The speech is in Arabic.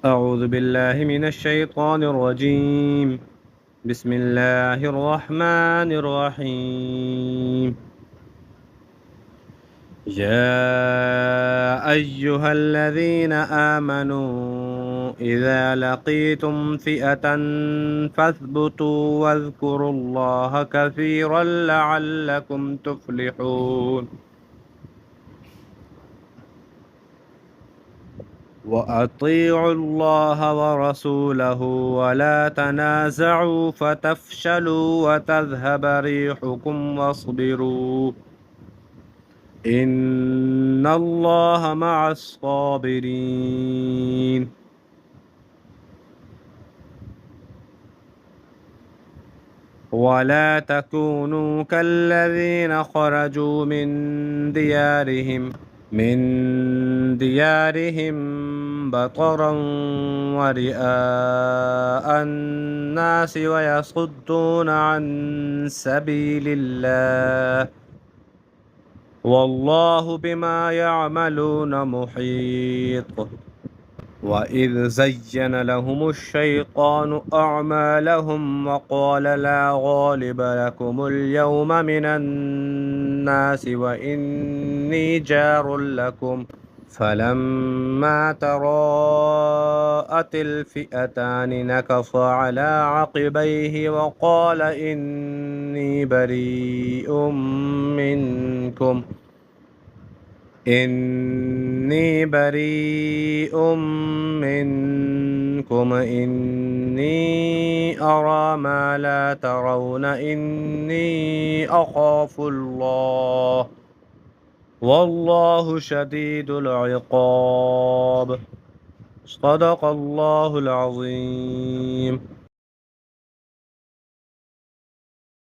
أعوذ بالله من الشيطان الرجيم. بسم الله الرحمن الرحيم. يا أيها الذين آمنوا إذا لقيتم فئة فاثبتوا واذكروا الله كثيرا لعلكم تفلحون. وأطيعوا الله ورسوله ولا تنازعوا فتفشلوا وتذهب ريحكم واصبروا إن الله مع الصابرين. ولا تكونوا كالذين خرجوا من ديارهم بطرا ورئاء الناس ويصدون عن سبيل الله والله بما يعملون محيط. وإذ زين لهم الشيطان أعمالهم وقال لا غالب لكم اليوم من الناس وإني جار لكم فلما تراءت الفئتان نكص على عقبيه وقال إني بريء منكم إني أرى ما لا ترون إني أخاف الله والله شديد العقاب. صدق الله العظيم.